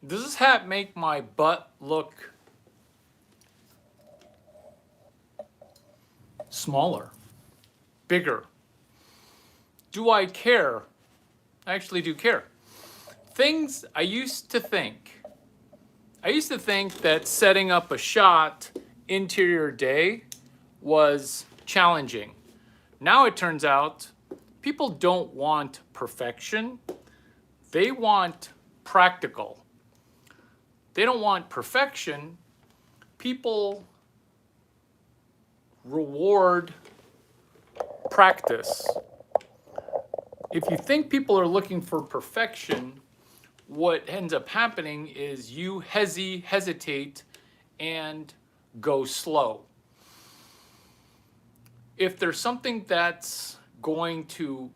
Does this hat make my butt look smaller, bigger? Do I care? I actually do care. Things I used to think. I used to think that setting up a shot into your day was challenging. Now it turns out people don't want perfection, they want practical. They don't want perfection. People reward practice. If you think people are looking for perfection, what ends up happening is you hesitate and go slow. If there's something that's going to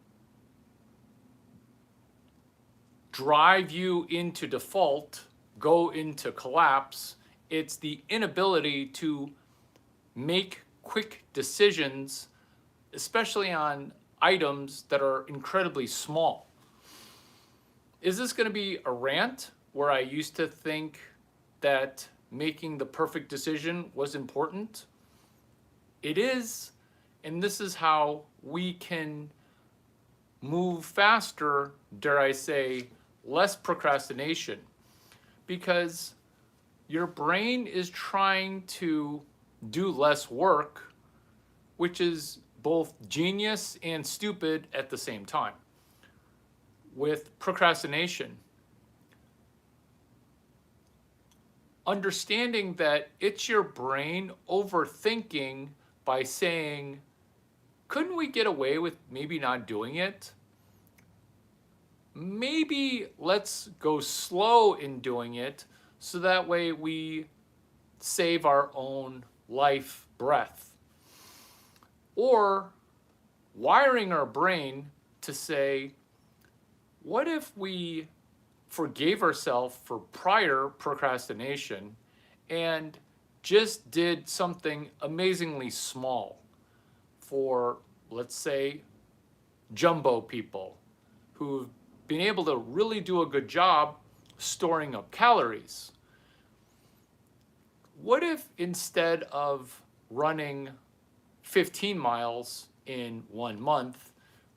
drive you into default, go into collapse, it's the inability to make quick decisions, especially on items that are incredibly small. Is this going to be a rant where I used to think that making the perfect decision was important? It is, and this is how we can move faster, dare I say, less procrastination, because your brain is trying to do less work, which is both genius and stupid at the same time. With procrastination, understanding that it's your brain overthinking by saying, couldn't we get away with maybe not doing it? Maybe let's go slow in doing it so that way we save our own life breath. Or wiring our brain to say, what if we forgave ourselves for prior procrastination and just did something amazingly small for, let's say, jumbo people who've been able to really do a good job storing up calories? What if instead of running 15 miles in 1 month,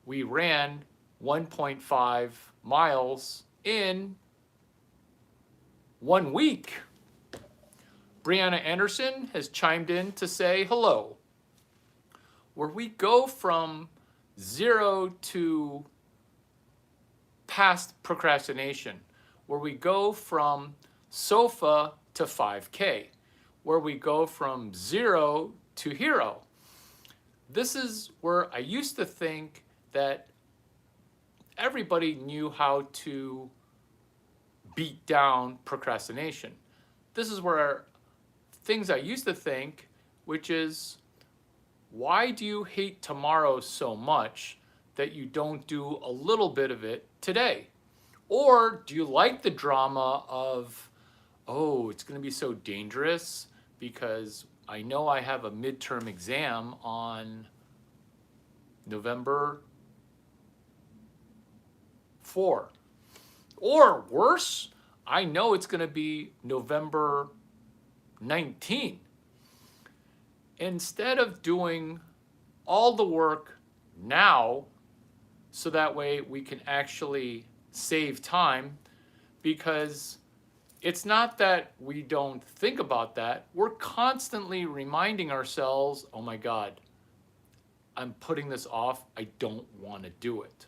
we ran 1.5 miles in 1 week? Brianna Anderson has chimed in to say hello. Where we go from 0 to past procrastination, where we go from sofa to 5K, where we go from 0 to hero. This is where I used to think that everybody knew how to beat down procrastination. This is where things I used to think, which is, why do you hate tomorrow so much that you don't do a little bit of it today? Or do you like the drama of, oh, it's going to be so dangerous because I know I have a midterm exam on November 4. Or worse, I know it's going to be November 19. Instead of doing all the work now, so that way we can actually save time, because it's not that we don't think about that. We're constantly reminding ourselves, oh my God, I'm putting this off. I don't want to do it.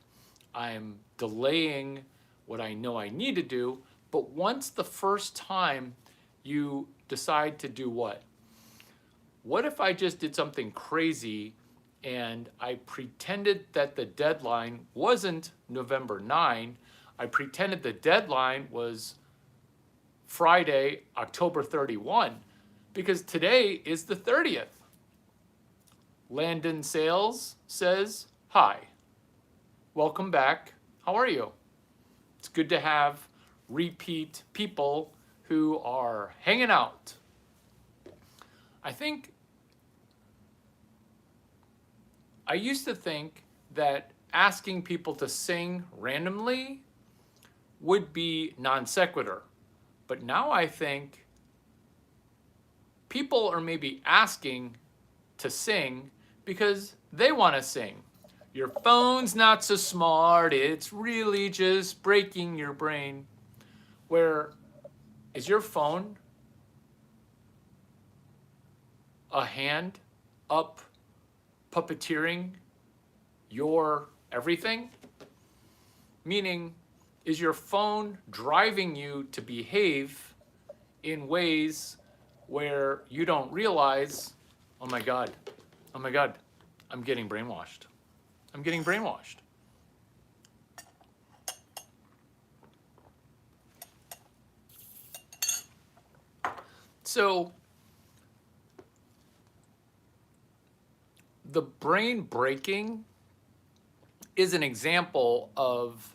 I'm delaying what I know I need to do. But once the first time you decide to do what if I just did something crazy and I pretended that the deadline wasn't November 9, I pretended the deadline was Friday, October 31, because today is the 30th. Landon Sales says, hi, welcome back. How are you? It's good to have repeat people who are hanging out. I think I used to think that asking people to sing randomly would be non sequitur. But now I think people are maybe asking to sing because they want to sing. Your phone's not so smart, it's really just breaking your brain. Where is your phone a hand up puppeteering your everything? Meaning, is your phone driving you to behave in ways where you don't realize, oh my God, I'm getting brainwashed. I'm getting brainwashed. So the brain breaking is an example of,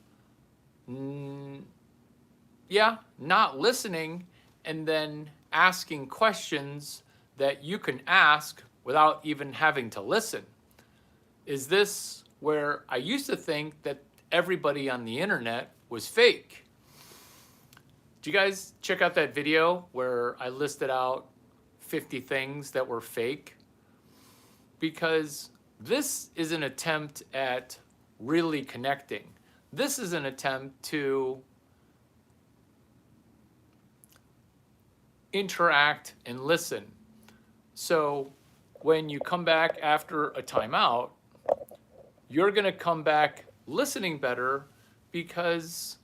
not listening and then asking questions that you can ask without even having to listen. Is this where I used to think that everybody on the internet was fake? Did you guys check out that video where I listed out 50 things that were fake? Because this is an attempt at really connecting. This is an attempt to interact and listen. So when you come back after a timeout, you're going to come back listening better because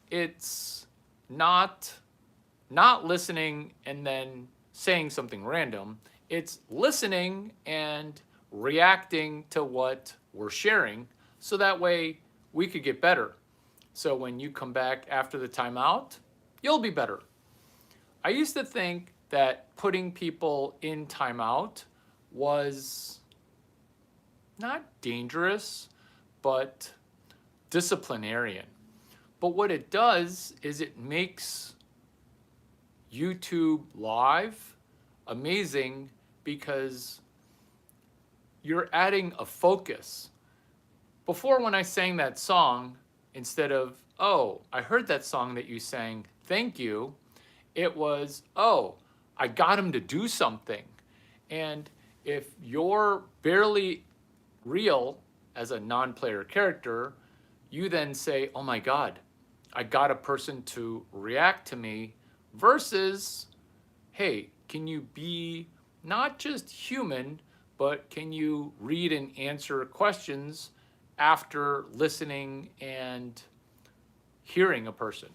it's not listening and then saying something random. It's listening and reacting to what we're sharing so that way we could get better. So when you come back after the timeout, you'll be better. I used to think that putting people in timeout was not dangerous, but disciplinarian. But what it does is it makes YouTube Live amazing because you're adding a focus. Before, when I sang that song, instead of, oh, I heard that song that you sang, thank you, it was, oh, I got him to do something. And if you're barely real as a non-player character, you then say, oh my God, I got a person to react to me, versus, hey, can you be not just human, but can you read and answer questions after listening and hearing a person?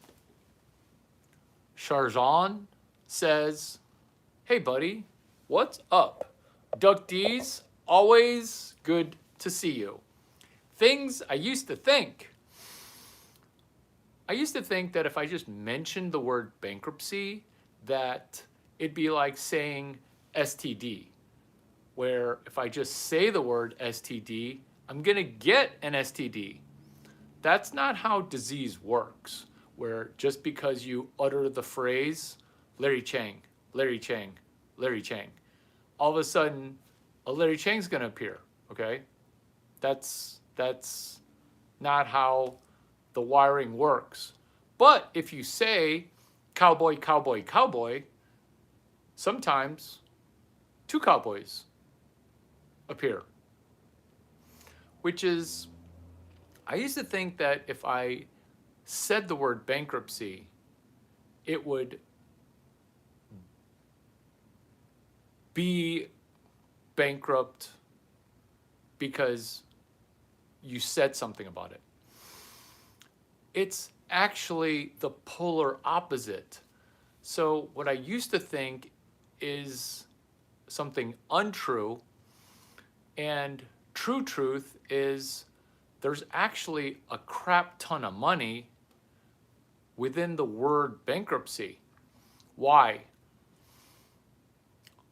Sharzan says, hey buddy, what's up? Duck D's, always good to see you. Things I used to think. I used to think that if I just mentioned the word bankruptcy, that it'd be like saying STD, where if I just say the word STD, I'm gonna get an STD. That's not how disease works, where just because you utter the phrase, Larry Chang, Larry Chang, Larry Chang, all of a sudden, a Larry Chang's gonna appear, okay? That's not how the wiring works. But if you say cowboy, cowboy, cowboy, sometimes two cowboys appear. Which is, I used to think that if I said the word bankruptcy, it would be bankrupt because you said something about it. It's actually the polar opposite. So what I used to think is something untrue, and true truth is there's actually a crap ton of money within the word bankruptcy. Why?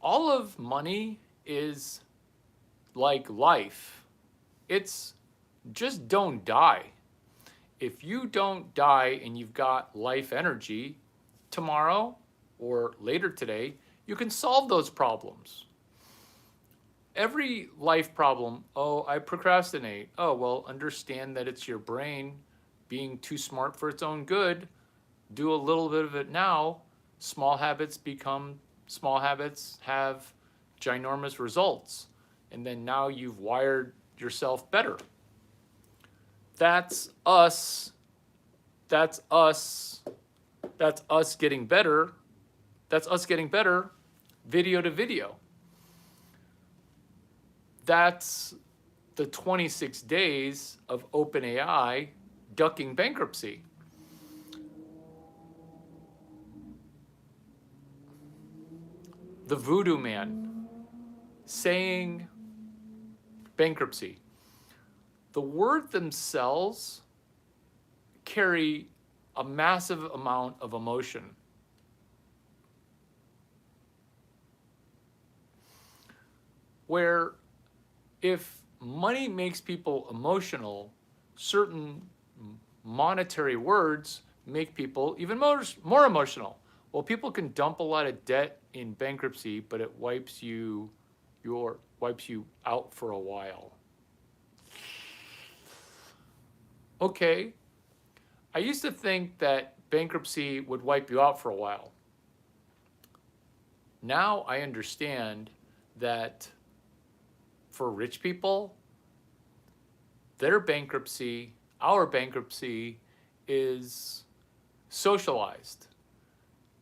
All of money is like life. It's just don't die. If you don't die and you've got life energy, tomorrow or later today, you can solve those problems. Every life problem, oh, I procrastinate. Oh, well, understand that it's your brain being too smart for its own good. Do a little bit of it now small habits become small habits, have ginormous results. And then now you've wired yourself better. That's us. That's us. That's us getting better. That's us getting better video to video. That's the 26 days of OpenAI ducking bankruptcy. The voodoo man saying bankruptcy. The word themselves carry a massive amount of emotion. Where if money makes people emotional, certain monetary words make people even more emotional. Well, people can dump a lot of debt in bankruptcy, but it wipes you out for a while. Okay, I used to think that bankruptcy would wipe you out for a while. Now I understand that for rich people, their bankruptcy, our bankruptcy, is socialized.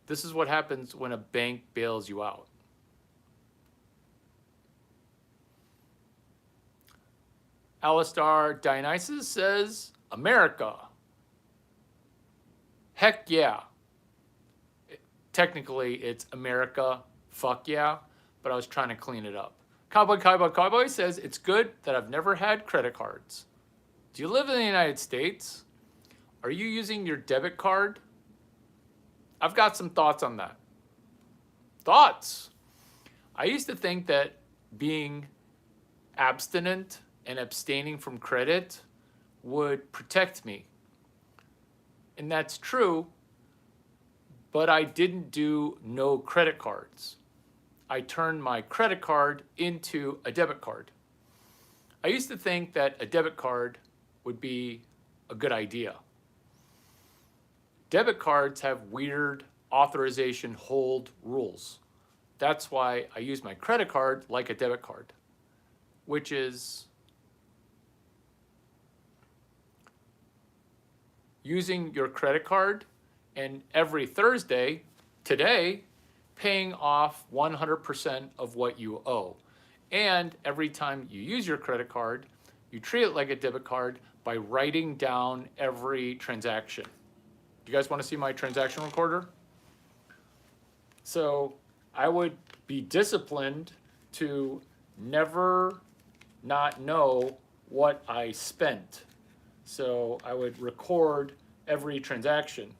This is what happens when a bank bails you out. Alistar Dionysus says, America. Heck yeah. Technically, it's America, fuck yeah, but I was trying to clean it up. Cowboy says, it's good that I've never had credit cards. Do you live in the United States? Are you using your debit card? I've got some thoughts on that. Thoughts. I used to think that being abstinent and abstaining from credit would protect me. And that's true, but I didn't do no credit cards. I turned my credit card into a debit card. I used to think that a debit card would be a good idea. Debit cards have weird authorization hold rules. That's why I use my credit card like a debit card, which is using your credit card and every Thursday, today, paying off 100% of what you owe. And every time you use your credit card, you treat it like a debit card by writing down every transaction. Do you guys want to see my transaction recorder? So I would be disciplined to never not know what I spent. So I would record every transaction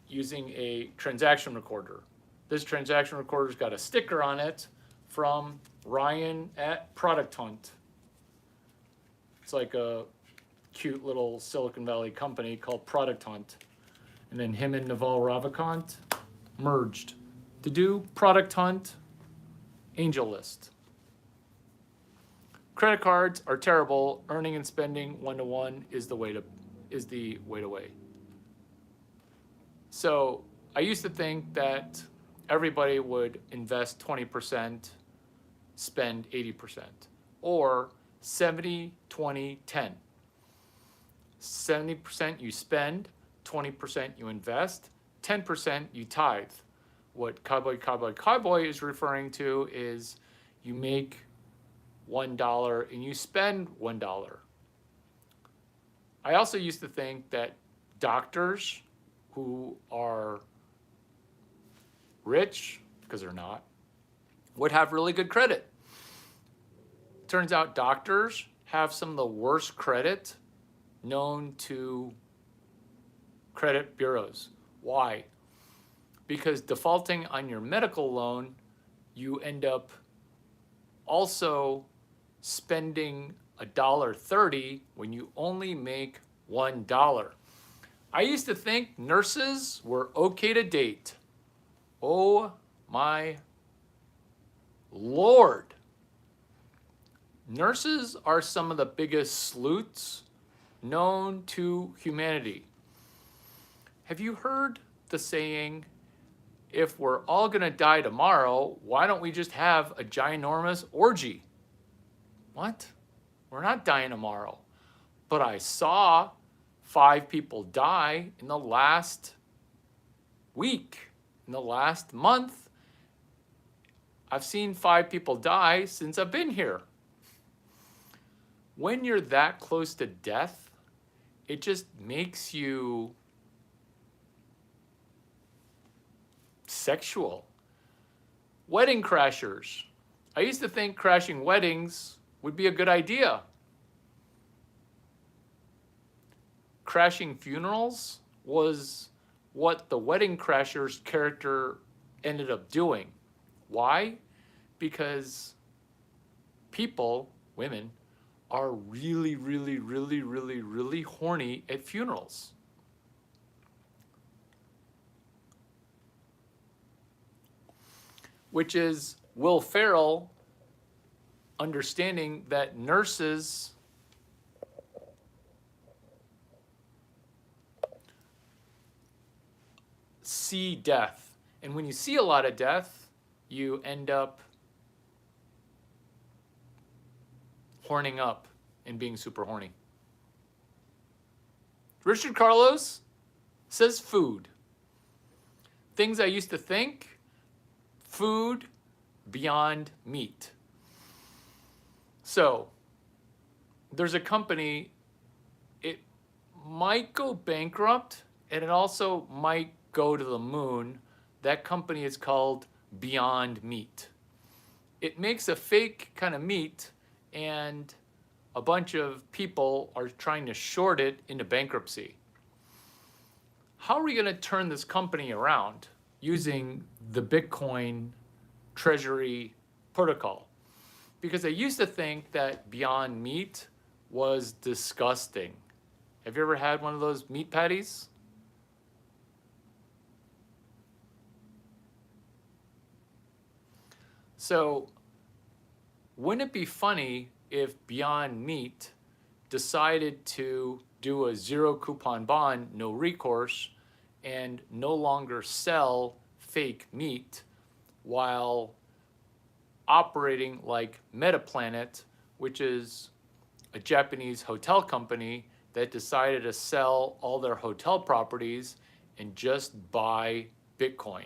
using a transaction recorder. This transaction recorder's got a sticker on it from Ryan at Product Hunt. It's like a cute little Silicon Valley company called Product Hunt. And then him and Naval Ravikant merged to do Product Hunt Angel List. Credit cards are terrible. Earning and spending one-to-one is the way to way. So I used to think that everybody would invest 20%, spend 80%, or 70, 20, 10. 70% you spend, 20% you invest, 10% you tithe. What Cowboy is referring to is you make $1 and you spend $1. I also used to think that doctors who are rich, because they're not, would have really good credit. Turns out doctors have some of the worst credit known to credit bureaus. Why? Because defaulting on your medical loan, you end up also spending $1.30 when you only make $1. I used to think nurses were okay to date. Oh my Lord. Nurses are some of the biggest sleuths known to humanity. Have you heard the saying, if we're all going to die tomorrow, why don't we just have a ginormous orgy? What? We're not dying tomorrow. But I saw 5 people die in the last week, in the last month. I've seen 5 people die since I've been here. When you're that close to death, it just makes you sexual. Wedding crashers. I used to think crashing weddings would be a good idea. Crashing funerals was what the Wedding Crashers character ended up doing. Why? Because people, women, are really, really, really, really, really horny at funerals. Which is Will Ferrell understanding that nurses see death. And when you see a lot of death, you end up horning up and being super horny. Richard Carlos says food. Things I used to think, food beyond meat. So, there's a company, it might go bankrupt and it also might go to the moon. That company is called Beyond Meat. It makes a fake kind of meat, and a bunch of people are trying to short it into bankruptcy. How are we going to turn this company around using the Bitcoin treasury protocol? Because I used to think that Beyond Meat was disgusting. Have you ever had one of those meat patties? So, wouldn't it be funny if Beyond Meat decided to do a zero coupon bond, no recourse, and no longer sell fake meat while operating like Metaplanet, which is a Japanese hotel company that decided to sell all their hotel properties and just buy Bitcoin?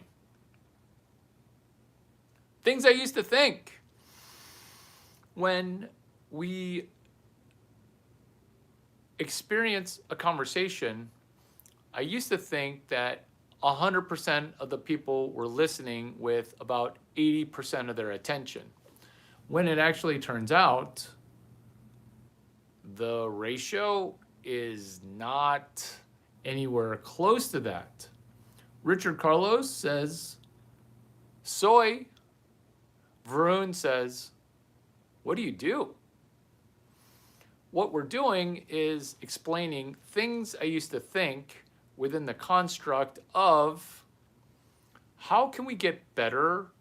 Things I used to think. When we experience a conversation, I used to think that 100% of the people were listening with about 80% of their attention. When it actually turns out, the ratio is not anywhere close to that. Richard Carlos says, soy. Varun says, what do you do? What we're doing is explaining things I used to think within the construct of how can we get better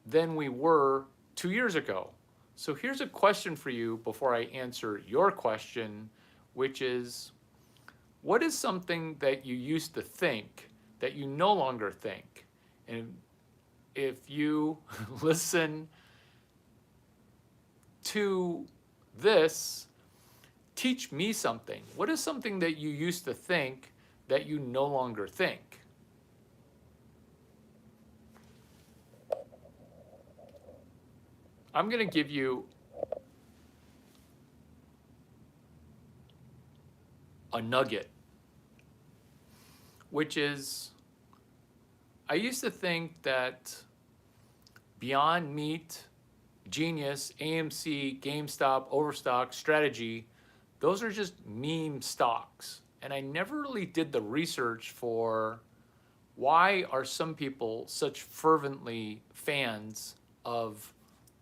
than we were 2 years ago? So here's a question for you before I answer your question, which is, what is something that you used to think that you no longer think? And if you listen to this, teach me something. What is something that you used to think that you no longer think? I'm going to give you a nugget, which is, I used to think that Beyond Meat, Genius, AMC, GameStop, Overstock, Strategy, those are just meme stocks. And I never really did the research for why are some people such fervently fans of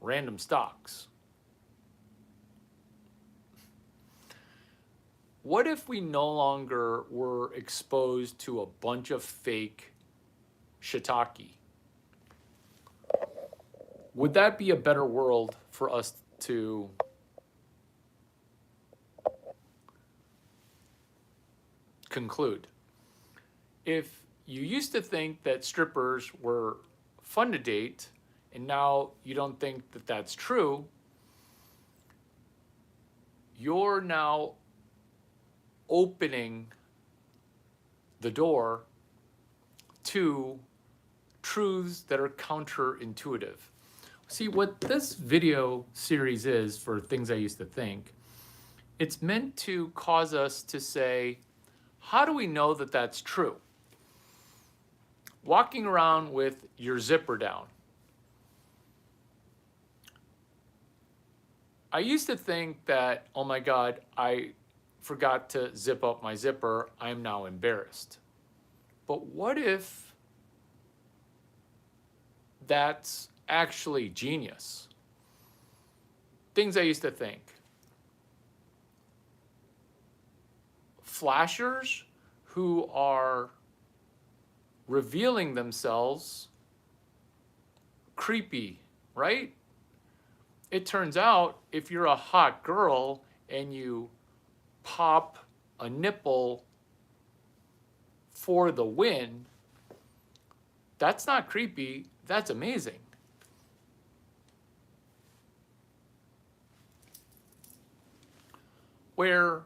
random stocks. What if we no longer were exposed to a bunch of fake shiitake? Would that be a better world for us to conclude? If you used to think that strippers were fun to date, and now you don't think that that's true, you're now opening the door to truths that are counterintuitive. See, what this video series is for Things I Used to Think, it's meant to cause us to say, how do we know that that's true? Walking around with your zipper down. I used to think that, oh my God, I forgot to zip up my zipper. I am now embarrassed. But what if that's actually genius? Things I used to think. Flashers who are revealing themselves creepy, right? It turns out if you're a hot girl and you pop a nipple for the win, that's not creepy, that's amazing. Where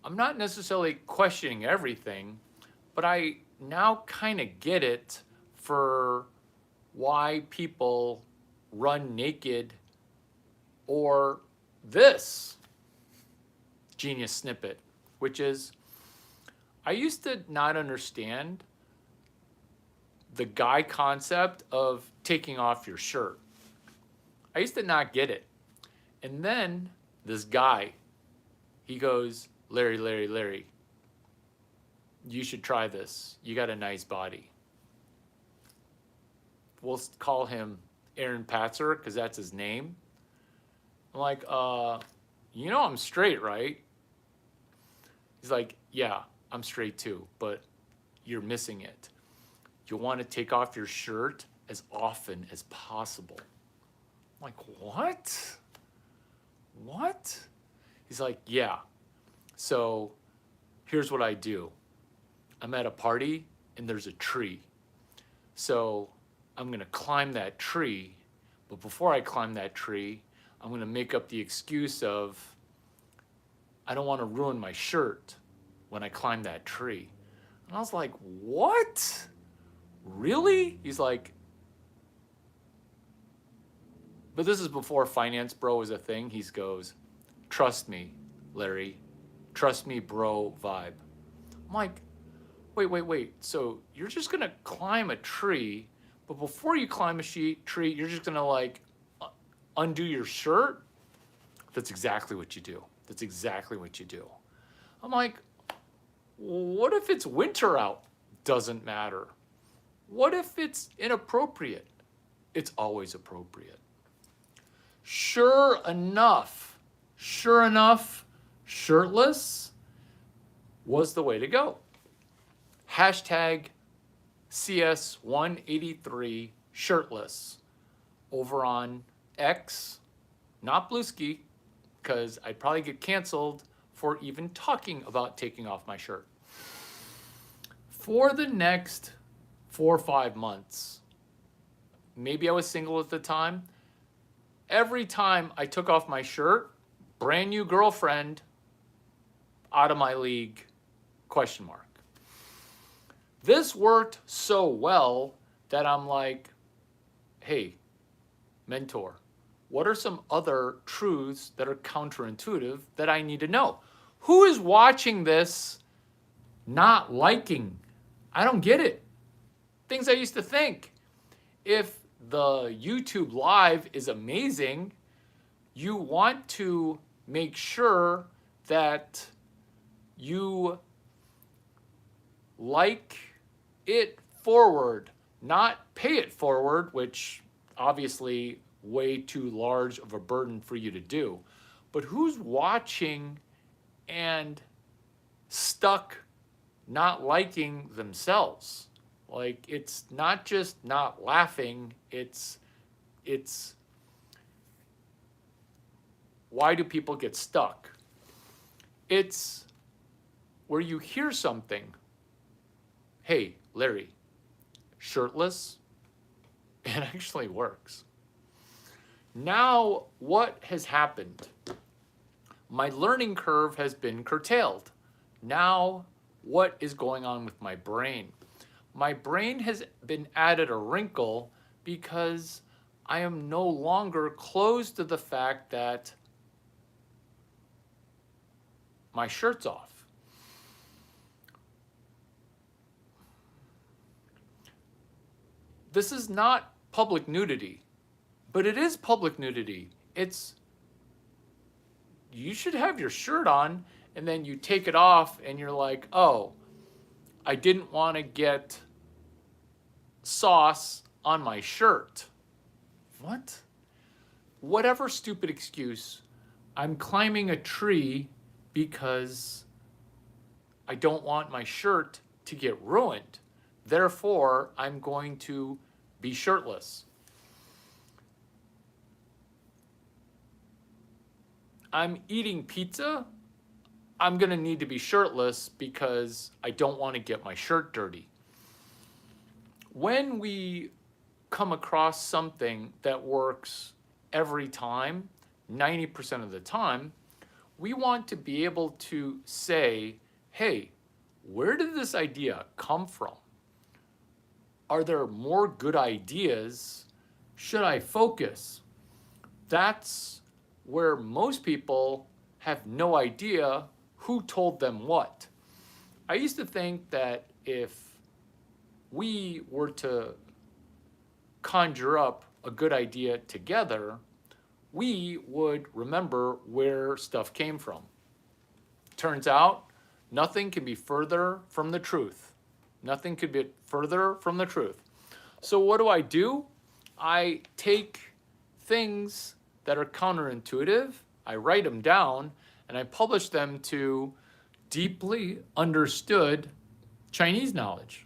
I'm not necessarily questioning everything, but I now kind of get it for why people run naked, or this genius snippet, which is, I used to not understand the guy concept of taking off your shirt. I used to not get it. And then this guy, he goes, Larry, you should try this. You got a nice body. We'll call him Aaron Patzer because that's his name. I'm like, you know I'm straight, right? He's like, yeah, I'm straight too, but you're missing it. You want to take off your shirt as often as possible. I'm like, what? What? He's like, yeah. So here's what I do. I'm at a party and there's a tree. So I'm going to climb that tree. But before I climb that tree, I'm going to make up the excuse of, I don't want to ruin my shirt when I climb that tree. And I was like, what? Really? He's like, but this is before Finance Bro was a thing. He goes, trust me, Larry. Trust me, bro vibe. I'm like, wait. So you're just going to climb a tree, but before you climb a tree, you're just going to like undo your shirt? That's exactly what you do. That's exactly what you do. I'm like, what if it's winter out? Doesn't matter. What if it's inappropriate? It's always appropriate. Sure enough, shirtless was the way to go. Hashtag CS183 shirtless over on X, not Bluesky, because I'd probably get canceled for even talking about taking off my shirt. For the next 4 or 5 months, maybe I was single at the time, every time I took off my shirt, brand new girlfriend, out of my league, question mark. This worked so well that I'm like, hey, mentor, what are some other truths that are counterintuitive that I need to know? Who is watching this not liking? I don't get it. Things I used to think. If the YouTube live is amazing, you want to make sure that you like it forward, not pay it forward, which obviously way too large of a burden for you to do. But who's watching and stuck not liking themselves? Like, it's not just not laughing, it's why do people get stuck? It's where you hear something hey, Larry, shirtless? It actually works. Now, what has happened? My learning curve has been curtailed. Now, what is going on with my brain? My brain has been added a wrinkle because I am no longer closed to the fact that my shirt's off. This is not public nudity, but it is public nudity. It's, you should have your shirt on and then you take it off and you're like, oh, I didn't want to get sauce on my shirt. What? Whatever stupid excuse, I'm climbing a tree because I don't want my shirt to get ruined. Therefore, I'm going to be shirtless. I'm eating pizza. I'm going to need to be shirtless because I don't want to get my shirt dirty. When we come across something that works every time, 90% of the time, we want to be able to say, hey, where did this idea come from? Are there more good ideas? Should I focus? That's where most people have no idea who told them what. I used to think that if we were to conjure up a good idea together, we would remember where stuff came from. Turns out, nothing can be further from the truth. Nothing could be further from the truth. So what do? I take things that are counterintuitive, I write them down, and I publish them to deeply understood Chinese knowledge,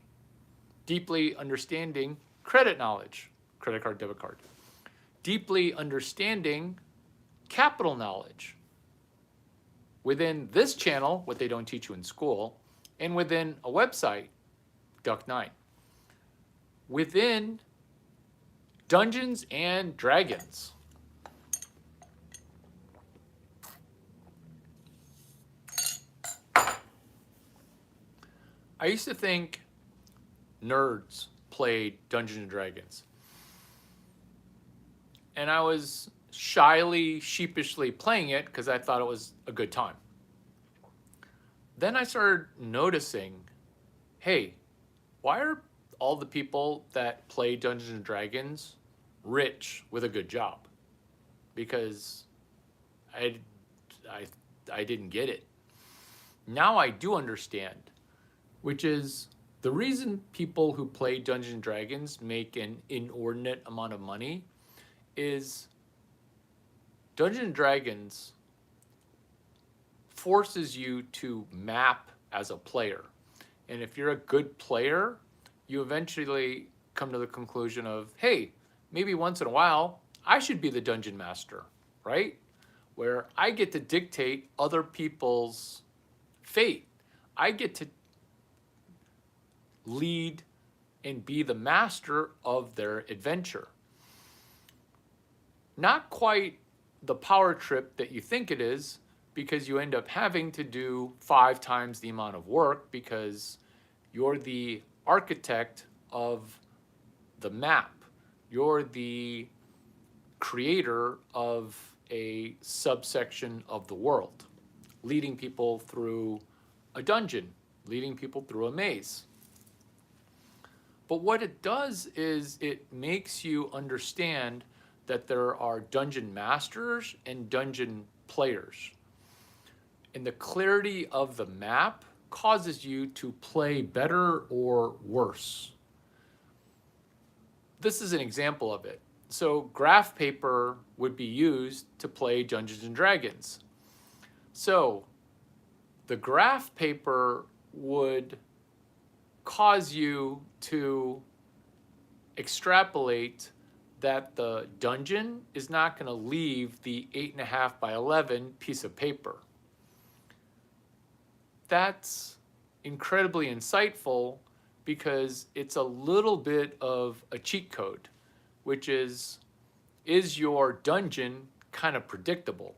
deeply understanding credit knowledge, credit card, debit card, deeply understanding capital knowledge within this channel, what they don't teach you in school, and within a website, Duck9, within Dungeons and Dragons. I used to think nerds played Dungeons and Dragons. And I was shyly, sheepishly playing it because I thought it was a good time. Then I started noticing, hey, why are all the people that play Dungeons and Dragons rich with a good job? Because I didn't get it. Now I do understand, which is the reason people who play Dungeons and Dragons make an inordinate amount of money is Dungeons and Dragons forces you to map as a player. And if you're a good player, you eventually come to the conclusion of, hey, maybe once in a while, I should be the dungeon master, right? Where I get to dictate other people's fate. I get to lead and be the master of their adventure. Not quite the power trip that you think it is, because you end up having to do 5 times the amount of work because you're the architect of the map. You're the creator of a subsection of the world, leading people through a dungeon, leading people through a maze. But what it does is it makes you understand that there are dungeon masters and dungeon players. And the clarity of the map causes you to play better or worse. This is an example of it. So graph paper would be used to play Dungeons and Dragons. So the graph paper would cause you to extrapolate that the dungeon is not going to leave the 8.5 by 11 piece of paper. That's incredibly insightful because it's a little bit of a cheat code, which is your dungeon kind of predictable?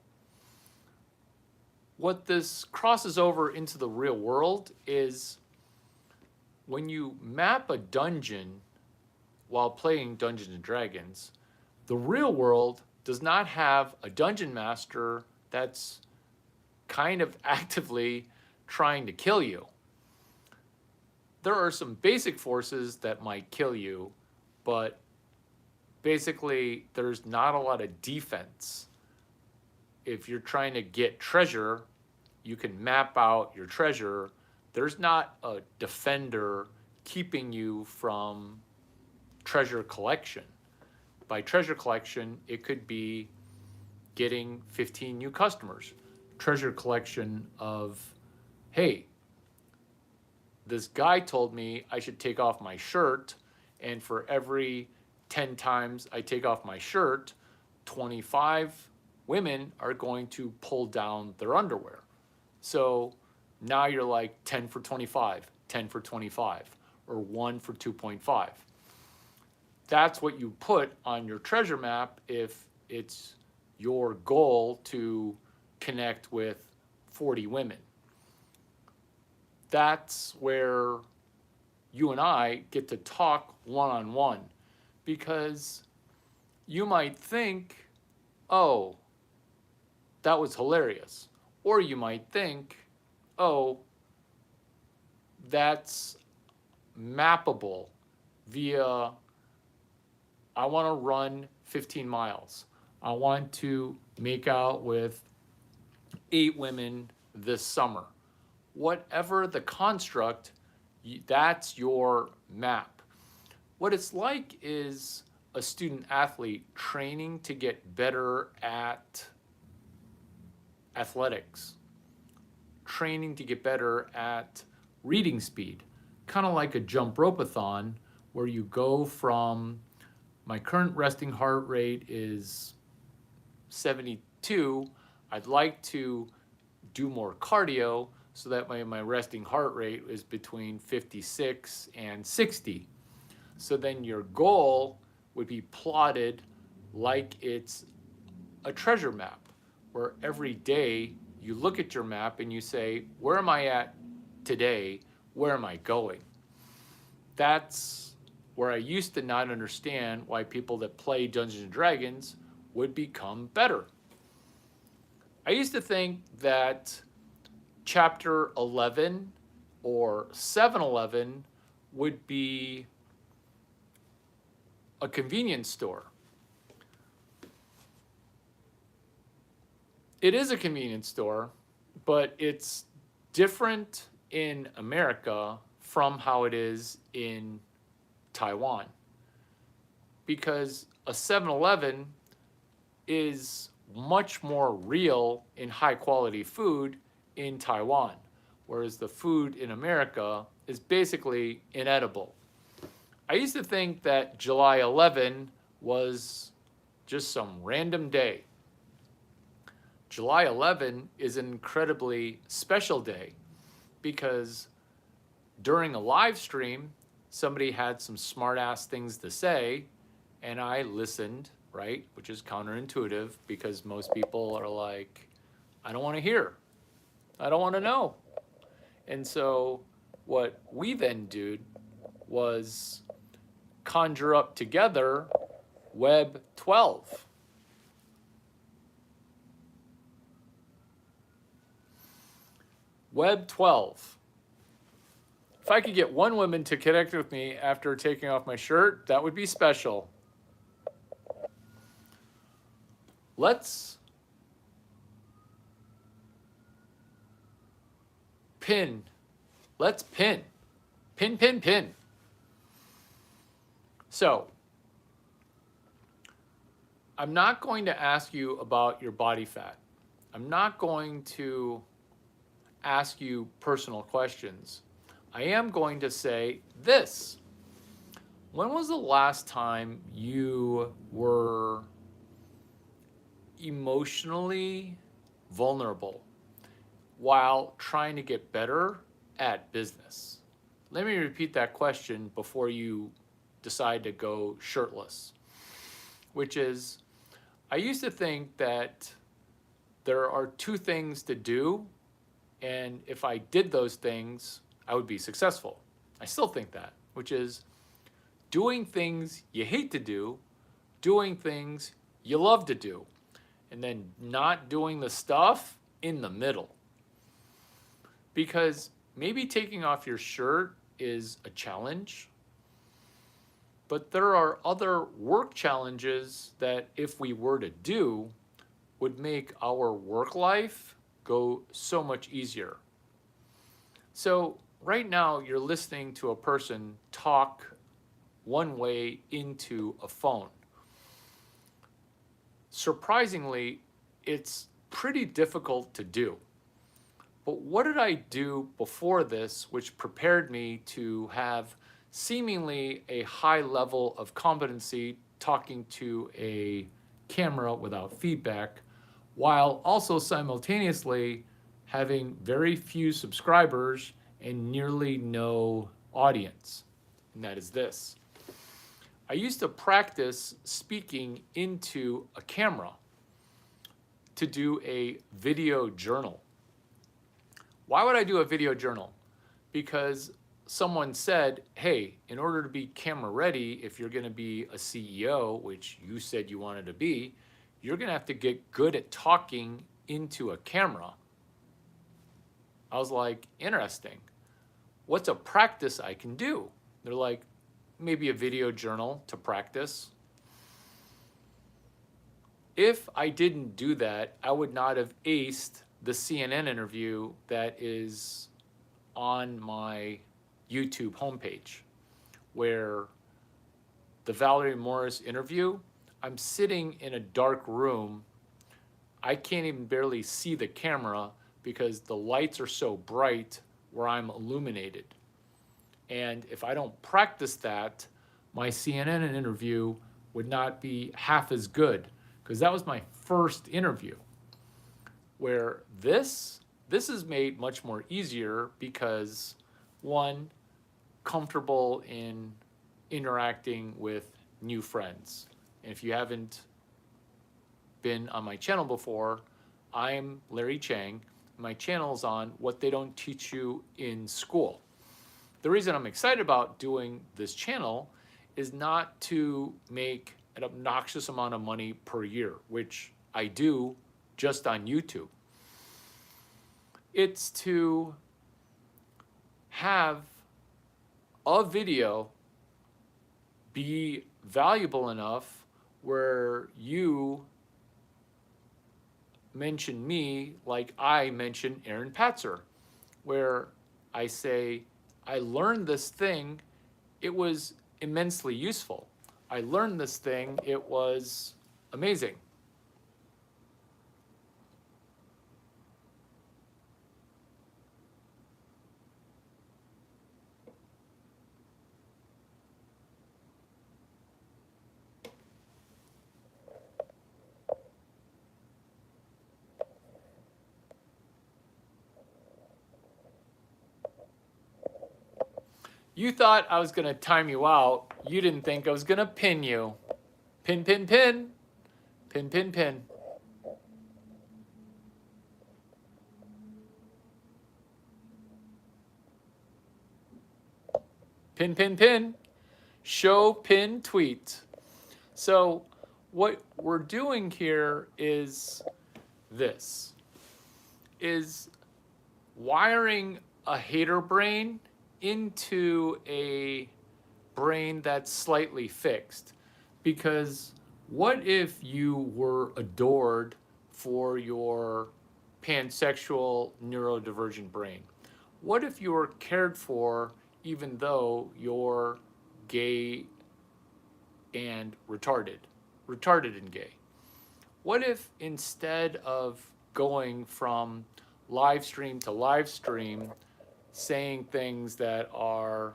What this crosses over into the real world is when you map a dungeon while playing Dungeons and Dragons, the real world does not have a dungeon master that's kind of actively trying to kill you. There are some basic forces that might kill you, but basically there's not a lot of defense. If you're trying to get treasure, you can map out your treasure. There's not a defender keeping you from treasure collection. By treasure collection, it could be getting 15 new customers. Treasure collection of, hey, this guy told me I should take off my shirt, and for every 10 times I take off my shirt, 25 women are going to pull down their underwear. So now you're like 10 for 25, 10 for 25, or 1 for 2.5. That's what you put on your treasure map if it's your goal to connect with 40 women. That's where you and I get to talk one-on-one, because you might think, oh, that was hilarious. Or you might think, oh, that's mappable via, I want to run 15 miles. I want to make out with 8 women this summer. Whatever the construct, that's your map. What it's like is a student athlete training to get better at athletics, training to get better at reading speed, kind of like a jump rope-a-thon, where you go from, my current resting heart rate is 72, I'd like to do more cardio so that my resting heart rate is between 56 and 60. So then your goal would be plotted like it's a treasure map, where every day you look at your map and you say, where am I at today? Where am I going? That's where I used to not understand why people that play Dungeons and Dragons would become better. I used to think that chapter 11 or 7-Eleven would be a convenience store. It is a convenience store, but it's different in America from how it is in Taiwan. Because a 7-Eleven is much more real in high quality food in Taiwan, whereas the food in America is basically inedible. I used to think that July 11 was just some random day. July 11 is an incredibly special day because during a live stream, somebody had some smart-ass things to say, and I listened, right? Which is counterintuitive because most people are like, I don't want to hear. I don't want to know. And so what we then did was conjure up together Web 12. Web 12. If I could get one woman to connect with me after taking off my shirt, that would be special. Let's pin. Let's pin. Pin, pin, pin. So, I'm not going to ask you about your body fat. I'm not going to ask you personal questions. I am going to say this. When was the last time you were emotionally vulnerable while trying to get better at business? let me repeat that question before you decide to go shirtless, which is, I used to think that there are two things to do, and if I did those things, I would be successful. I still think that, which is doing things you hate to do, doing things you love to do, and then not doing the stuff in the middle. Because maybe taking off your shirt is a challenge, but there are other work challenges that if we were to do would make our work life go so much easier. So right now you're listening to a person talk one way into a phone. Surprisingly, it's pretty difficult to do. But what did I do before this which prepared me to have seemingly a high level of competency talking to a camera without feedback, while also simultaneously having very few subscribers and nearly no audience? And that is this. I used to practice speaking into a camera to do a video journal. Why would I do a video journal? Because someone said, hey, in order to be camera ready, if you're gonna be a CEO, which you said you wanted to be, you're gonna have to get good at talking into a camera. I was like, interesting. What's a practice I can do? They're like, maybe a video journal to practice. If I didn't do that, I would not have aced the CNN interview that is on my YouTube homepage, where the Valerie Morris interview, I'm sitting in a dark room. I can't even barely see the camera because the lights are so bright where I'm illuminated. And if I don't practice that, my CNN interview would not be half as good, because that was my first interview. Where this is made much more easier because, one, comfortable in interacting with new friends. And if you haven't been on my channel before, I'm Larry Chang. My channel is on what they don't teach you in school. The reason I'm excited about doing this channel is not to make an obnoxious amount of money per year, which I do just on YouTube. It's to have a video be valuable enough where you mention me like I mention Aaron Patzer, where I say, I learned this thing, it was immensely useful. I learned this thing, it was amazing. You thought I was gonna time you out. You didn't think I was gonna pin you. Pin, pin, pin. Pin, pin, pin. Pin, pin, pin. Show, pin, tweet. So what we're doing here is this. Is wiring a hater brain into a brain that's slightly fixed. Because what if you were adored for your pansexual neurodivergent brain? What if you were cared for even though you're gay and retarded and gay? What if instead of going from live stream to live stream, saying things that are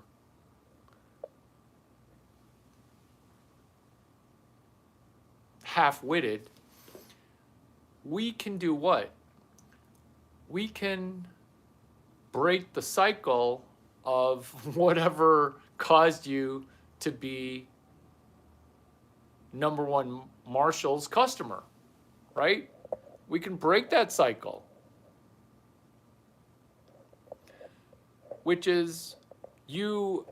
half-witted, we can do what? We can break the cycle of whatever caused you to be number one Marshall's customer, right? We can break that cycle, which is you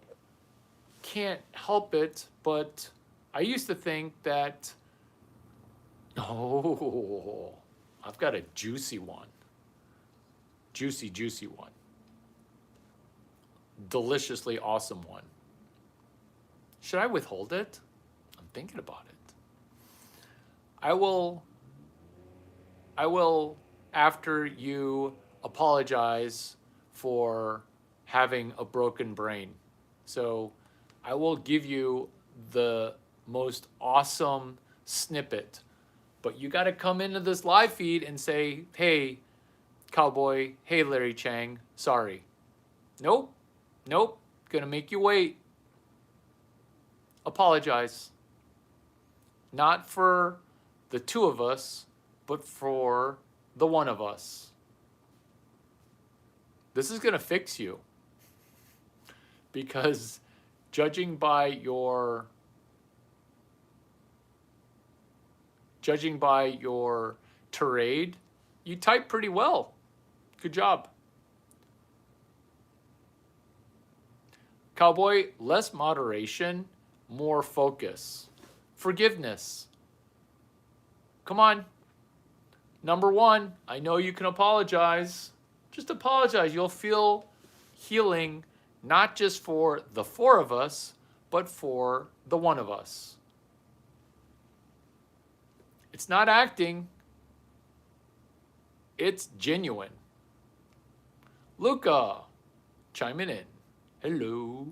can't help it, but I used to think that, oh, I've got a juicy one. Juicy, juicy one. Deliciously awesome one. Should I withhold it? I'm thinking about it. I will, after you apologize for having a broken brain. So I will give you the most awesome snippet, but you got to come into this live feed and say, hey, Cowboy, hey, Larry Chang, sorry. Nope, gonna make you wait. Apologize. Not for the two of us, but for the one of us. This is gonna fix you. Because judging by your tirade, you type pretty well. Good job. Cowboy, less moderation, more focus. Forgiveness. Come on. Number one, I know you can apologize. Just apologize. You'll feel healing, not just for the four of us, but for the one of us. It's not acting. It's genuine. Luca, chiming in. Hello.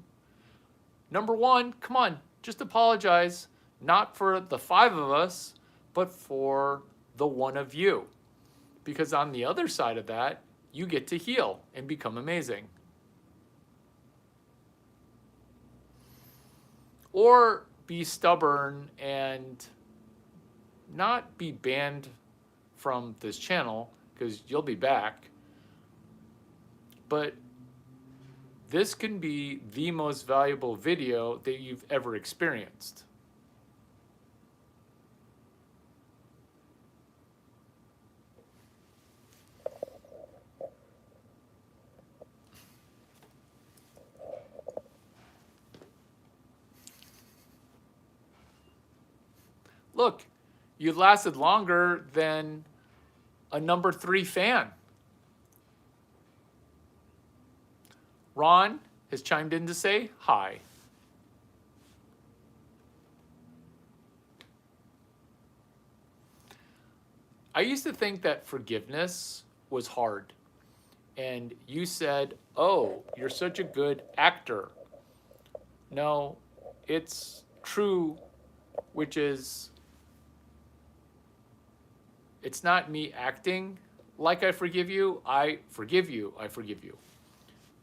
Number one, come on, just apologize, not for the five of us, but for the one of you. Because on the other side of that, you get to heal and become amazing. Or be stubborn and not be banned from this channel, because you'll be back. But this can be the most valuable video that you've ever experienced. Look, you lasted longer than a number 3 fan. Ron has chimed in to say hi. I used to think that forgiveness was hard. And you said, oh, you're such a good actor. No, it's true, which is, it's not me acting like I forgive you. I forgive you. I forgive you.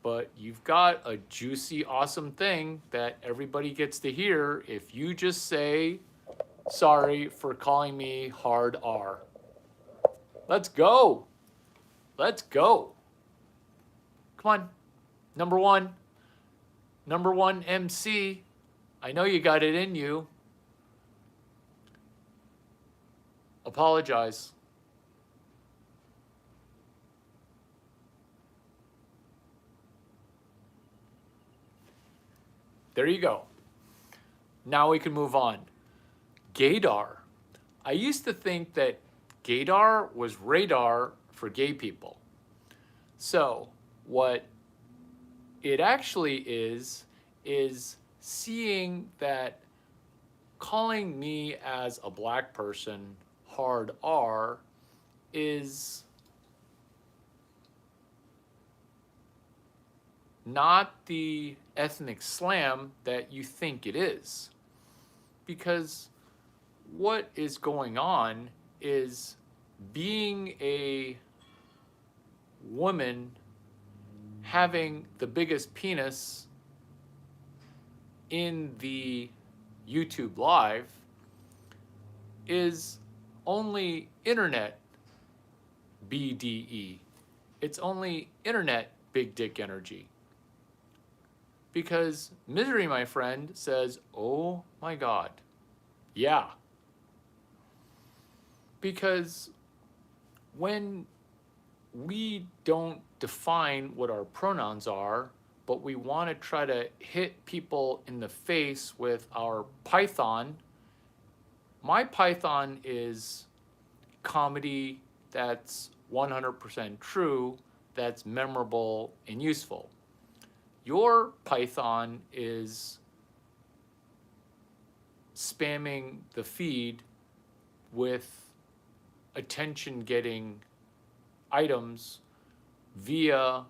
But you've got a juicy, awesome thing that everybody gets to hear if you just say, sorry for calling me hard R. Let's go. Let's go. Come on. Number one MC. I know you got it in you. Apologize. There you go. Now we can move on. Gaydar. I used to think that gaydar was radar for gay people. So what it actually is seeing that calling me as a black person hard R is not the ethnic slam that you think it is. Because what is going on is being a woman having the biggest penis in the YouTube live is only internet BDE. It's only internet big dick energy. Because misery, my friend, says, oh my God, yeah. Because when we don't define what our pronouns are, but we want to try to hit people in the face with our Python, my Python is comedy that's 100% true, that's memorable and useful. Your Python is spamming the feed with attention-getting items via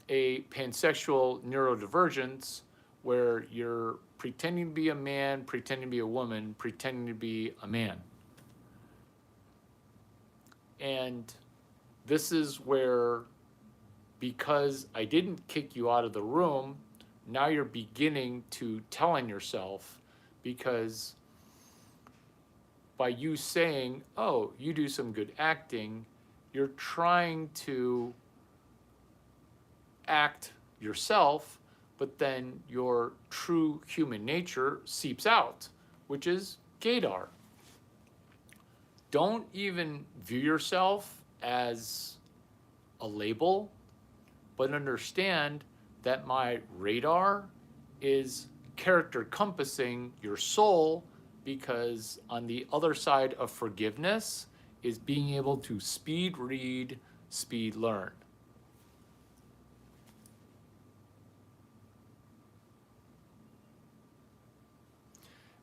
a pansexual neurodivergence where you're pretending to be a man, pretending to be a woman, pretending to be a man. And this is where, because I didn't kick you out of the room, now you're beginning to tell on yourself, because by you saying, oh, you do some good acting, you're trying to act yourself, but then your true human nature seeps out, which is gaydar. Don't even view yourself as a label, but understand that my radar is character compassing your soul, because on the other side of forgiveness is being able to speed read, speed learn.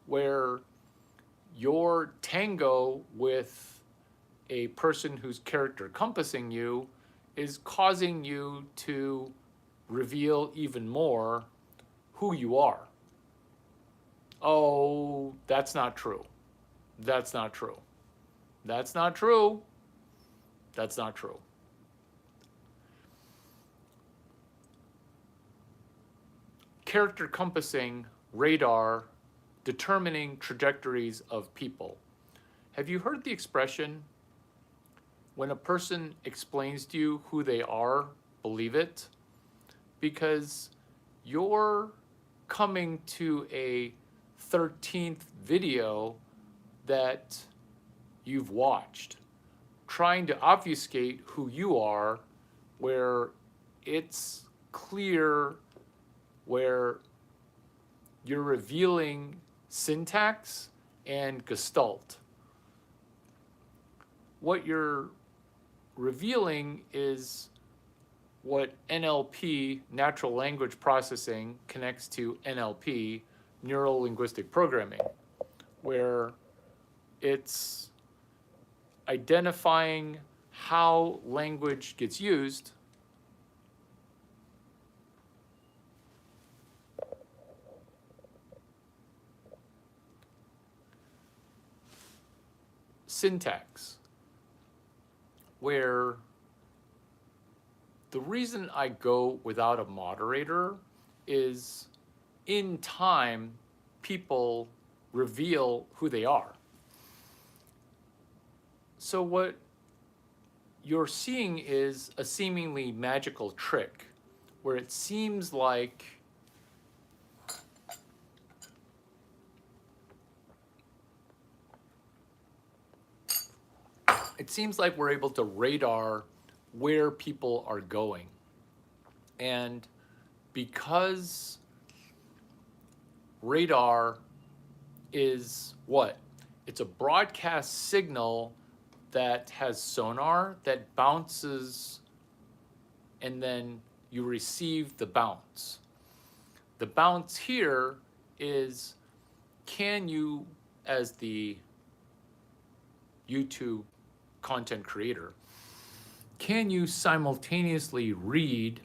Where your tango with a person who's character compassing you is causing you to reveal even more who you are. Oh, that's not true. That's not true. That's not true. That's not true. Character compassing, radar, determining trajectories of people. Have you heard the expression, when a person explains to you who they are, believe it? Because you're coming to a 13th video that you've watched, trying to obfuscate who you are, where it's clear, where you're revealing syntax and gestalt. What you're revealing is what NLP, natural language processing, connects to NLP, neuro linguistic programming, where it's identifying how language gets used syntax, where the reason I go without a moderator is, in time, people reveal who they are. So what you're seeing is a seemingly magical trick, where it seems like we're able to radar where people are going. And because radar is what? It's a broadcast signal that has sonar that bounces, and then you receive the bounce. The bounce here is, can you, as the YouTube content creator, can you simultaneously read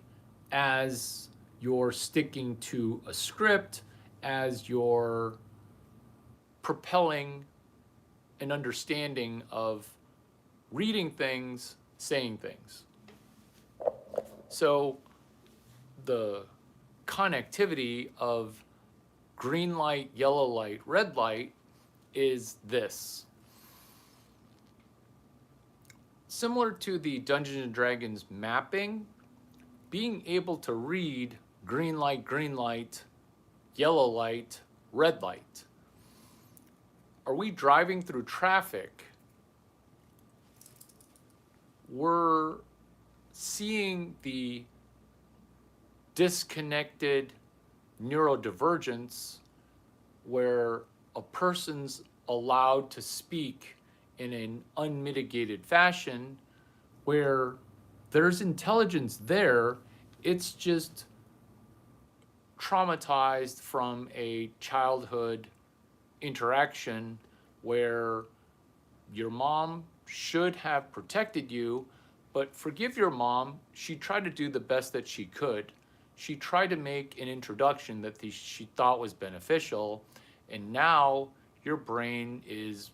as you're sticking to a script, as you're propelling an understanding of reading things, saying things? So the connectivity of green light, yellow light, red light is this. Similar to the Dungeons and Dragons mapping, being able to read green light, yellow light, red light. Are we driving through traffic? We're seeing the disconnected neurodivergence where a person's allowed to speak in an unmitigated fashion, where there's intelligence there, it's just traumatized from a childhood interaction where your mom should have protected you, but forgive your mom, she tried to do the best that she could. She tried to make an introduction that she thought was beneficial, and now your brain is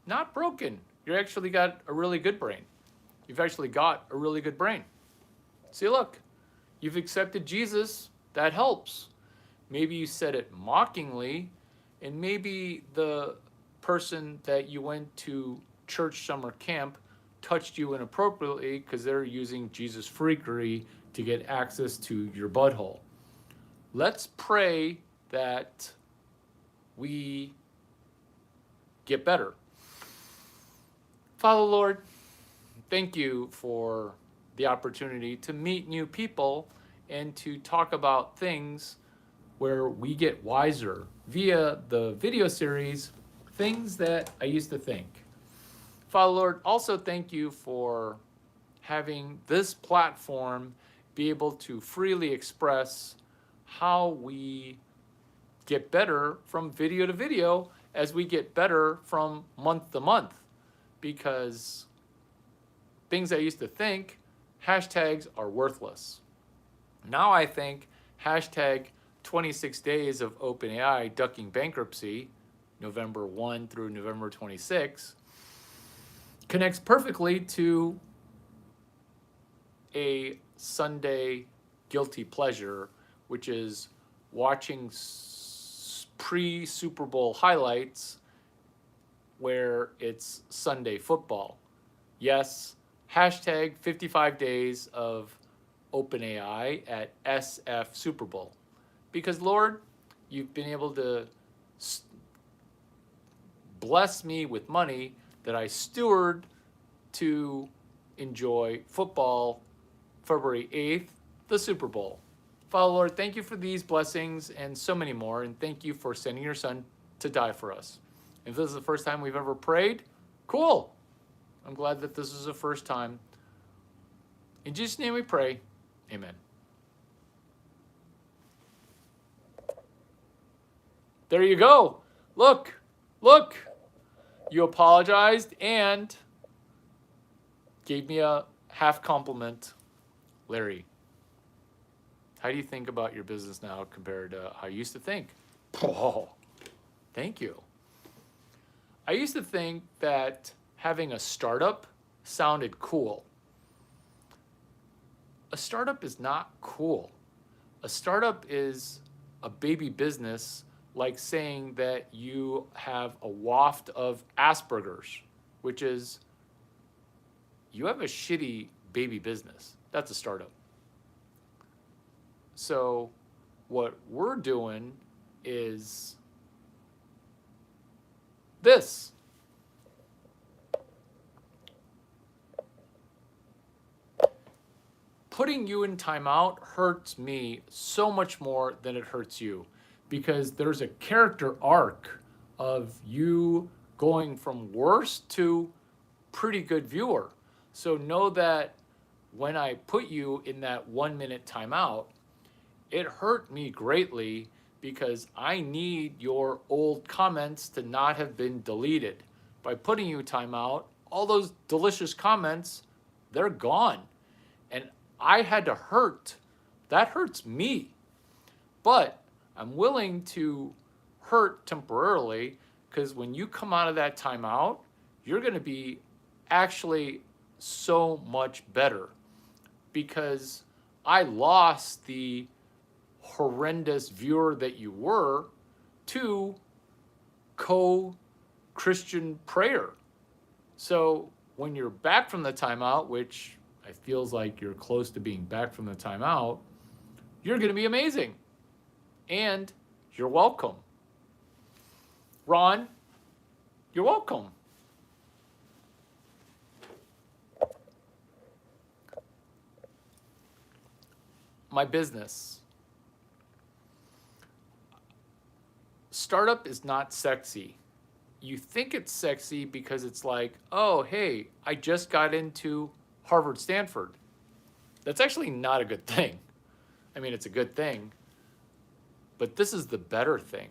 not broken. You actually got a really good brain. You've actually got a really good brain. See, look, you've accepted Jesus. That helps. Maybe you said it mockingly, and maybe the person that you went to church summer camp touched you inappropriately because they're using Jesus freakery to get access to your butthole. Let's pray that we get better. Father, Lord, thank you for the opportunity to meet new people and to talk about things where we get wiser via the video series, Things That I Used to Think. Father, Lord, also thank you for having this platform be able to freely express how we get better from video to video as we get better from month to month. Because things I used to think, hashtags are worthless. Now I think hashtag 26 days of OpenAI ducking bankruptcy, November 1 through November 26, connects perfectly to a Sunday guilty pleasure, which is watching pre-Super Bowl highlights where it's Sunday football. Yes, hashtag 55 days of OpenAI at SF Super Bowl. Because Lord, you've been able to bless me with money that I steward to enjoy football February 8th, the Super Bowl. Father, Lord, thank you for these blessings and so many more, and thank you for sending your son to die for us. If this is the first time we've ever prayed, cool. I'm glad that this is the first time. In Jesus' name we pray, amen. There you go. Look. You apologized and gave me a half compliment. Larry, how do you think about your business now compared to how you used to think? Oh, thank you. I used to think that having a startup sounded cool. A startup is not cool. A startup is a baby business, like saying that you have a waft of Asperger's, which is you have a shitty baby business. That's a startup. So what we're doing is this. Putting you in timeout hurts me so much more than it hurts you, because there's a character arc of you going from worst to pretty good viewer. So know that when I put you in that 1 minute timeout, it hurt me greatly because I need your old comments to not have been deleted. By putting you timeout, all those delicious comments, they're gone. And I had to hurt. That hurts me. But I'm willing to hurt temporarily, because when you come out of that timeout, you're going to be actually so much better, because I lost the horrendous viewer that you were to co-Christian prayer. So when you're back from the timeout, which it feels like you're close to being back from the timeout, You're going to be amazing. And you're welcome. Ron, you're welcome. My business. Startup is not sexy. You think it's sexy because it's like, oh, hey, I just got into Harvard, Stanford. That's actually not a good thing. I mean, it's a good thing, but this is the better thing,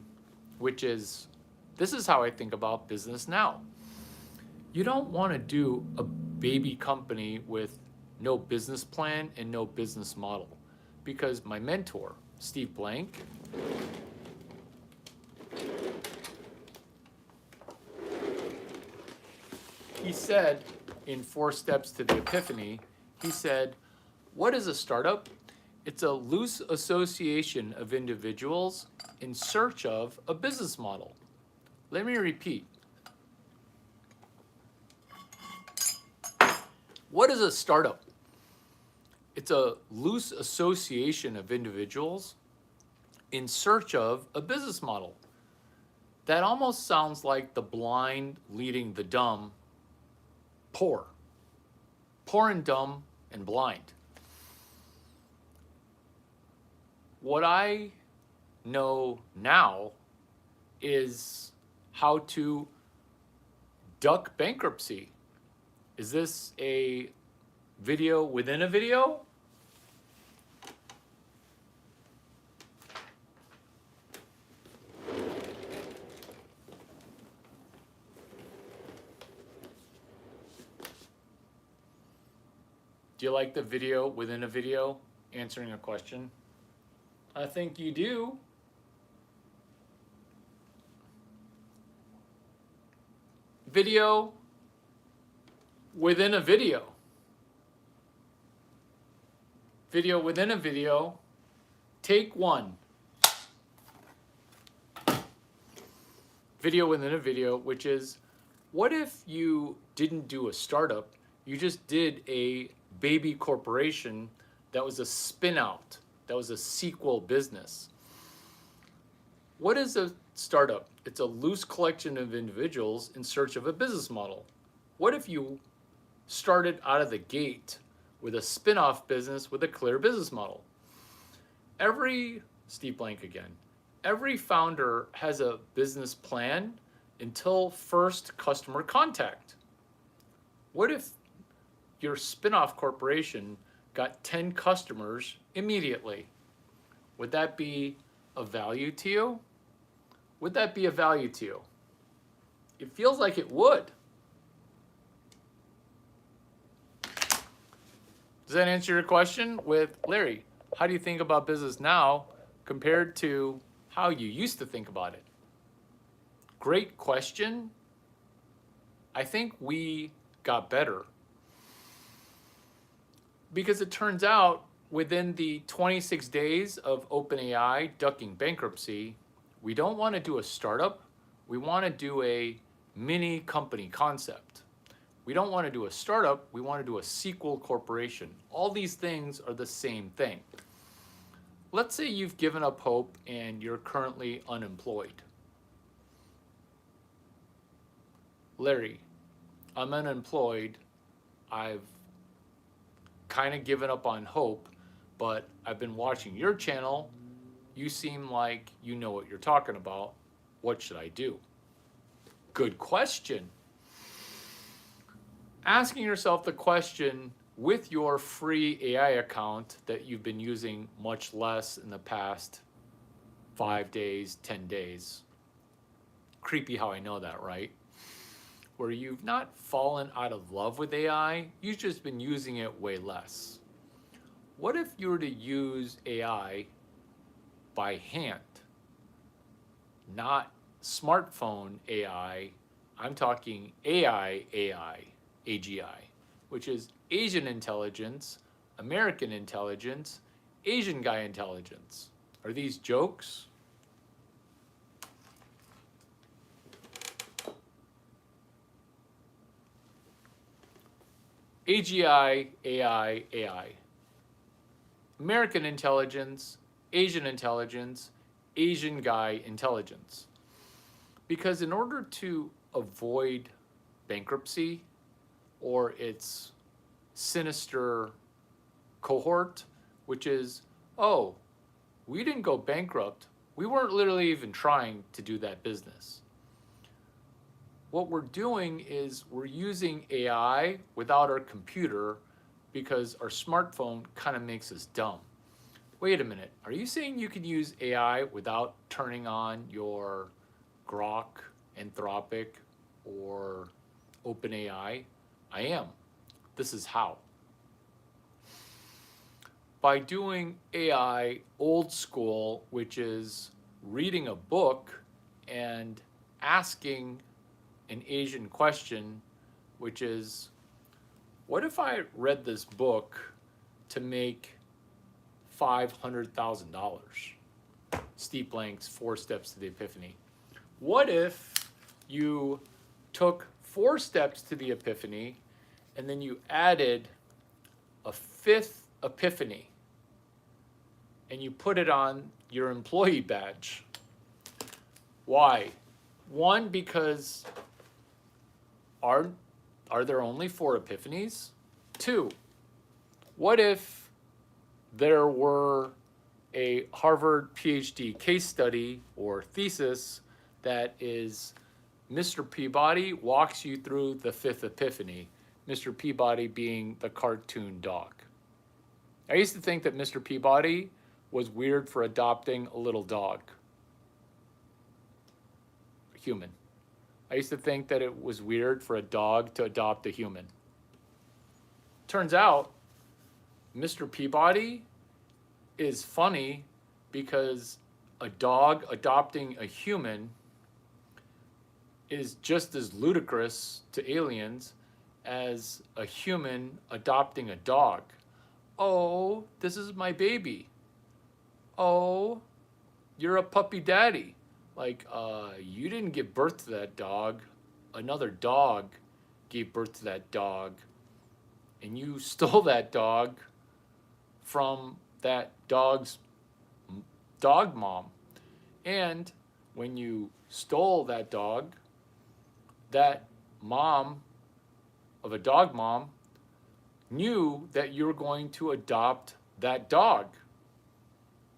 which is, this is how I think about business now. You don't want to do a baby company with no business plan and no business model, because my mentor, Steve Blank, he said in 4 Steps to the Epiphany, he said, what is a startup? It's a loose association of individuals in search of a business model. Let me repeat. What is a startup? It's a loose association of individuals in search of a business model. That almost sounds like the blind leading the dumb poor. Poor and dumb and blind. What I know now is how to duck bankruptcy. Is this a video within a video? Do you like the video within a video answering a question? I think you do. Video within a video. Video within a video. Take 1. Video within a video, which is, what if you didn't do a startup, you just did a baby corporation that was a spin out, that was a sequel business? What is a startup? It's a loose collection of individuals in search of a business model. What if you started out of the gate with a spin-off business with a clear business model? Steve Blank again, every founder has a business plan until first customer contact. What if your spin-off corporation got 10 customers immediately? Would that be of value to you? Would that be of value to you? It feels like it would. Does that answer your question with Larry? How do you think about business now compared to how you used to think about it? Great question. I think we got better, because it turns out within the 26 days of OpenAI ducking bankruptcy, we don't want to do a startup. We want to do a mini company concept. We don't want to do a startup. We want to do a sequel corporation. All these things are the same thing. Let's say you've given up hope and you're currently unemployed. Larry, I'm unemployed. I've kind of given up on hope, but I've been watching your channel. You seem like you know what you're talking about. What should I do? Good question. Asking yourself the question with your free AI account that you've been using much less in the past 5 days, 10 days. Creepy how I know that, right? Where you've not fallen out of love with AI, you've just been using it way less. What if you were to use AI by hand? Not smartphone AI, I'm talking AI, AGI, which is Asian intelligence, American intelligence, Asian guy intelligence. Are these jokes? AGI, AI. American intelligence, Asian intelligence, Asian guy intelligence. Because in order to avoid bankruptcy or its sinister cohort, which is, oh, we didn't go bankrupt. We weren't literally even trying to do that business. What we're doing is we're using AI without our computer because our smartphone kind of makes us dumb. Wait a minute, are you saying you can use AI without turning on your Grok, Anthropic, or OpenAI? I am. This is how. By doing AI old school, which is reading a book and asking an Asian question, which is, what if I read this book to make $500,000? Steve Blank's 4 Steps to the Epiphany. What if you took 4 steps to the epiphany and then you added a 5th epiphany and you put it on your employee badge? Why? One, because are there only 4 epiphanies? 2, what if there were a Harvard PhD case study or thesis that is Mr. Peabody walks you through the 5th epiphany, Mr. Peabody being the cartoon dog? I used to think that Mr. Peabody was weird for adopting a little dog, a human. I used to think that it was weird for a dog to adopt a human. Turns out, Mr. Peabody is funny because a dog adopting a human is just as ludicrous to aliens as a human adopting a dog. Oh, this is my baby. Oh, you're a puppy daddy. Like, you didn't give birth to that dog. Another dog gave birth to that dog. And you stole that dog from that dog's dog mom. And when you stole that dog, that mom of a dog mom knew that you were going to adopt that dog.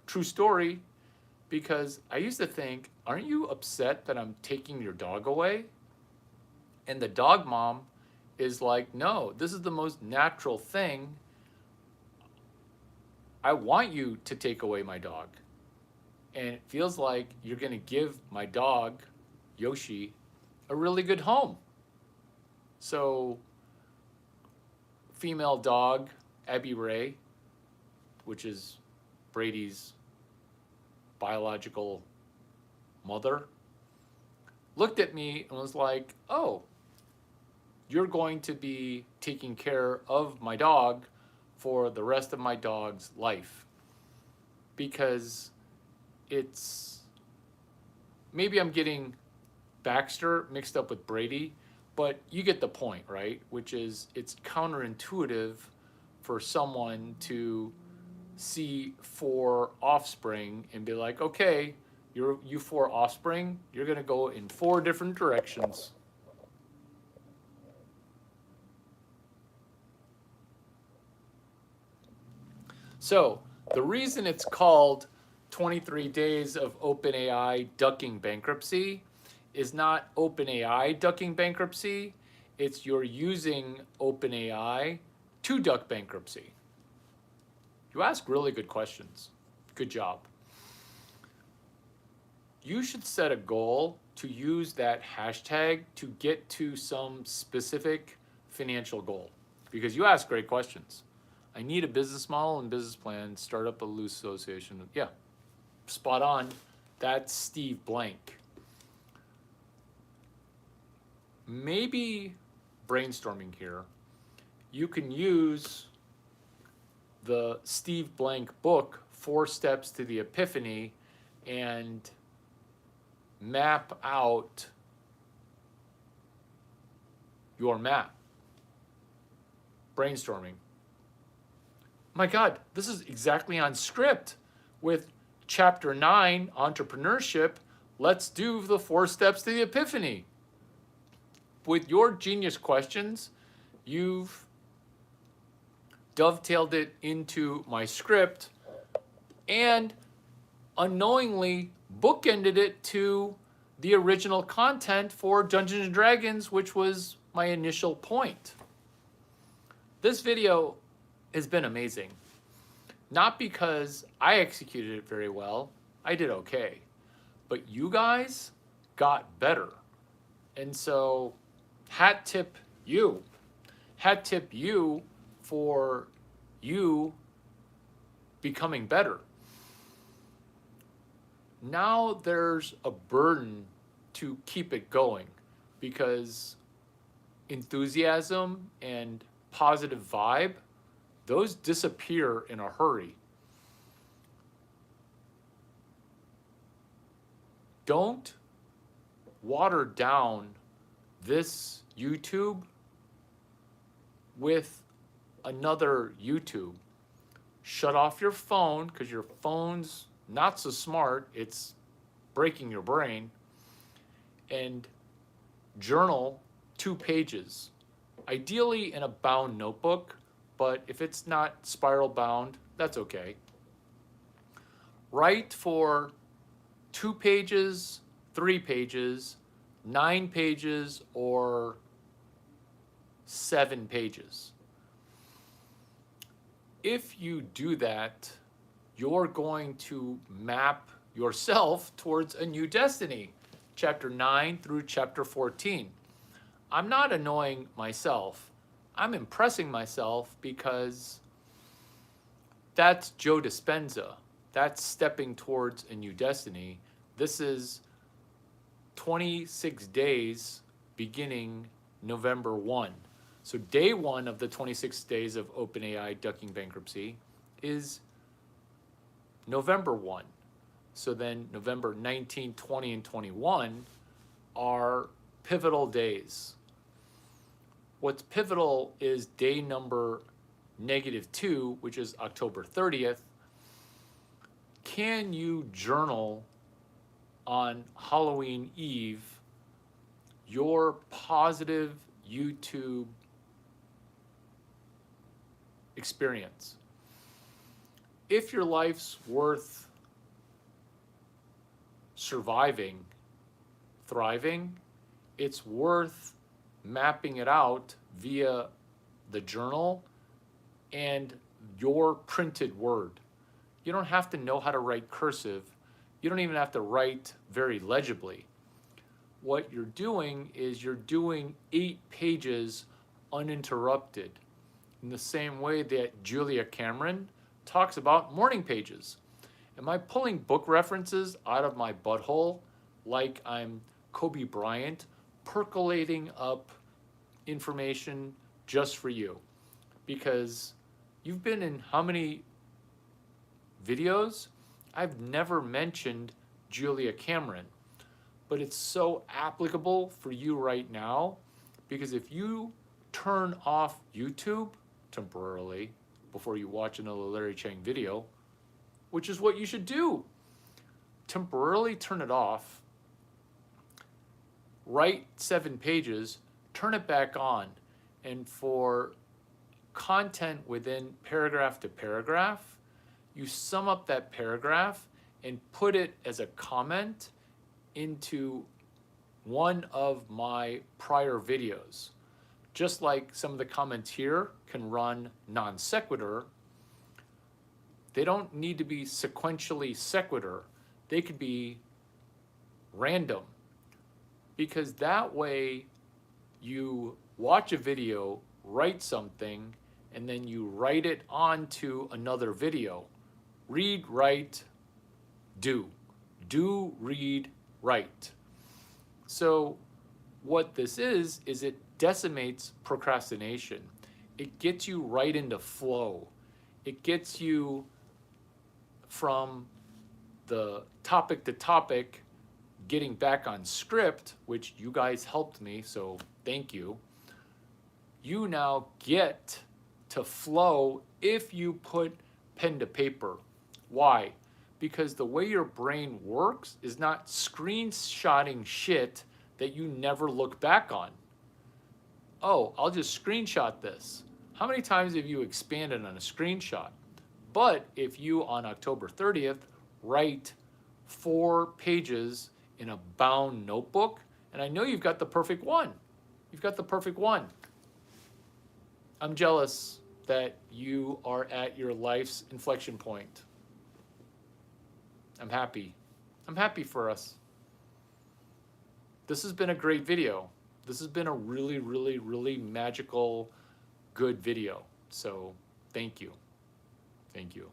True story, because I used to think, aren't you upset that I'm taking your dog away? And the dog mom is like, no, this is the most natural thing. I want you to take away my dog. And it feels like you're going to give my dog, Yoshi, a really good home. So, female dog, Abby Ray, which is Brady's biological mother, looked at me and was like, oh, you're going to be taking care of my dog for the rest of my dog's life. Because it's, maybe I'm getting Baxter mixed up with Brady, but you get the point, right? Which is, it's counterintuitive for someone to see 4 offspring and be like, okay, you 4 offspring, you're gonna go in 4 different directions. So the reason it's called 23 Days of OpenAI Ducking Bankruptcy is not OpenAI ducking bankruptcy, it's you're using OpenAI to duck bankruptcy. You ask really good questions. Good job. You should set a goal to use that hashtag to get to some specific financial goal, because you ask great questions. I need a business model and business plan, start up a loose association. Yeah, spot on. That's Steve Blank. Maybe brainstorming here, you can use the Steve Blank book, 4 Steps to the Epiphany, and map out your map. Brainstorming. My God, this is exactly on script with Chapter 9, Entrepreneurship, let's do the 4 steps to the epiphany. With your genius questions, you've dovetailed it into my script and unknowingly bookended it to the original content for Dungeons and Dragons, which was my initial point. This video has been amazing. Not because I executed it very well, I did okay, but you guys got better. And so, hat tip you for you becoming better. Now there's a burden to keep it going because enthusiasm and positive vibe, those disappear in a hurry. Don't water down this YouTube with another YouTube. Shut off your phone because your phone's not so smart, it's breaking your brain, and journal 2 pages, ideally in a bound notebook, but if it's not spiral bound, that's okay. Write for 2 pages, 3 pages, 9 pages, or 7 pages. If you do that, you're going to map yourself towards a new destiny, chapter 9 through chapter 14. I'm not annoying myself. I'm impressing myself because that's Joe Dispenza. That's stepping towards a new destiny. This is 26 days beginning November 1. So day 1 of the 26 days of OpenAI ducking bankruptcy is November 1. So then November 19, 20, and 21 are pivotal days. What's pivotal is day number -2, which is October 30th. Can you journal on Halloween Eve your positive YouTube experience? If your life's worth surviving, thriving, it's worth mapping it out via the journal and your printed word. You don't have to know how to write cursive. You don't even have to write very legibly. What you're doing is you're doing 8 pages uninterrupted in the same way that Julia Cameron talks about morning pages. Am I pulling book references out of my butthole like I'm Kobe Bryant, percolating up information just for you? Because you've been in how many videos? I've never mentioned Julia Cameron, but it's so applicable for you right now because if you turn off YouTube temporarily before you watch another Larry Chang video, which is what you should do, temporarily turn it off, write 7 pages, turn it back on, and for content within paragraph to paragraph, you sum up that paragraph and put it as a comment into one of my prior videos. Just like some of the comments here can run non sequitur, they don't need to be sequentially sequitur. They could be random, because that way you watch a video, write something, and then you write it onto another video. Read, write, do. Do, read, write. So what this is it decimates procrastination. It gets you right into flow. It gets you from the topic to topic, getting back on script, which you guys helped me, so thank you. You now get to flow if you put pen to paper. Why? because the way your brain works is not screenshotting shit that you never look back on. Oh, I'll just screenshot this. How many times have you expanded on a screenshot? But if you on October 30th write 4 pages in a bound notebook, and I know you've got the perfect one. You've got the perfect one. I'm jealous that you are at your life's inflection point. I'm happy. I'm happy for us. This has been a great video. This has been a really, really, really magical, good video. So thank you. Thank you.